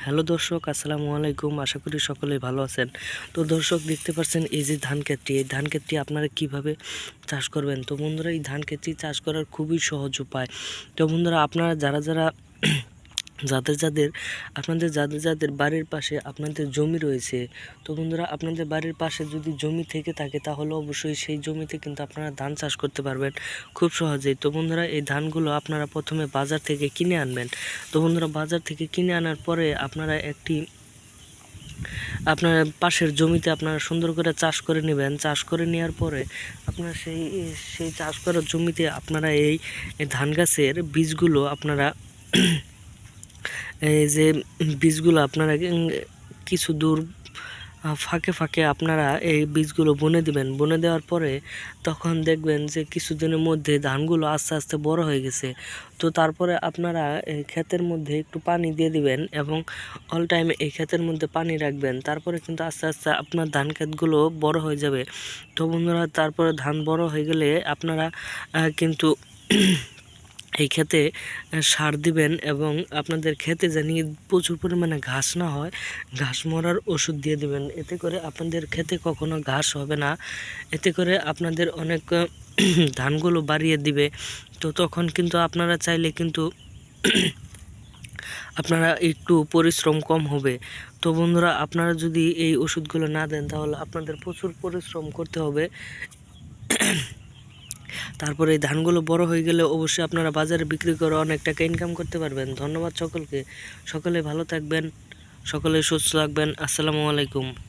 Hello দর্শক, আসসালামু আলাইকুম। আশা করি সকলেই ভালো আছেন। তো দর্শক, দেখতে পাচ্ছেন এই যে ধান ক্ষেতটি, এই ধান ক্ষেতটি আপনারা কিভাবে চাষ করবেন। তো বন্ধুরা, এই ধান ক্ষেতটি চাষ করার খুবই সহজ উপায়। তো বন্ধুরা, আপনারা যারা যাদের যাদের বাড়ির পাশে আপনাদের জমি রয়েছে, তো বন্ধুরা, আপনাদের বাড়ির পাশে যদি জমি থেকে থাকে তাহলে অবশ্যই সেই জমিতে কিন্তু আপনারা ধান চাষ করতে পারবেন খুব সহজেই। তো বন্ধুরা, এই ধানগুলো আপনারা প্রথমে বাজার থেকে কিনে আনবেন। তো বন্ধুরা, বাজার থেকে কিনে আনার পরে আপনারা আপনার পাশের জমিতে আপনারা সুন্দর করে চাষ করে নেবেন। চাষ করে নেওয়ার পরে আপনারা সেই চাষ করার জমিতে আপনারা এই ধান গাছের বীজগুলো আপনারা এই যে বীজগুলো আপনারা কিছু দূর ফাঁকে ফাঁকে আপনারা এই বীজগুলো বুনে দিবেন। বুনে দেওয়ার পরে তখন দেখবেন যে কিছুদিনের মধ্যে ধানগুলো আস্তে আস্তে বড় হয়ে গেছে। তো তারপরে আপনারা এই ক্ষেতের মধ্যে একটু পানি দিয়ে দিবেন এবং অল টাইম এই ক্ষেতের মধ্যে পানি রাখবেন। তারপরে কিন্তু আস্তে আস্তে আপনার ধান ক্ষেতগুলো বড় হয়ে যাবে। তো বন্ধুরা, তারপরে ধান বড় হয়ে গেলে আপনারা কিন্তু এই ক্ষেতে সার দিবেন এবং আপনাদের ক্ষেতে জানি প্রচুর পরিমাণে ঘাস না হয়, ঘাস মরার ওষুধ দিয়ে দিবেন। এতে করে আপনাদের ক্ষেতে কখনো ঘাস হবে না। এতে করে আপনাদের অনেক ধানগুলো বাড়িয়ে দিবে। তো তখন কিন্তু আপনারা চাইলে কিন্তু আপনারা একটু পরিশ্রম কম হবে। তো বন্ধুরা, আপনারা যদি এই ওষুধগুলো না দেন তাহলে আপনাদের প্রচুর পরিশ্রম করতে হবে। তারপরে এই ধানগুলো বড় হয়ে গেলে অবশ্যই আপনারা বাজারে বিক্রি করে অনেক টাকা ইনকাম করতে পারবেন। ধন্যবাদ সকলকে। সকলে ভালো থাকবেন, সকলে সুস্থ থাকবেন। আসসালামু আলাইকুম।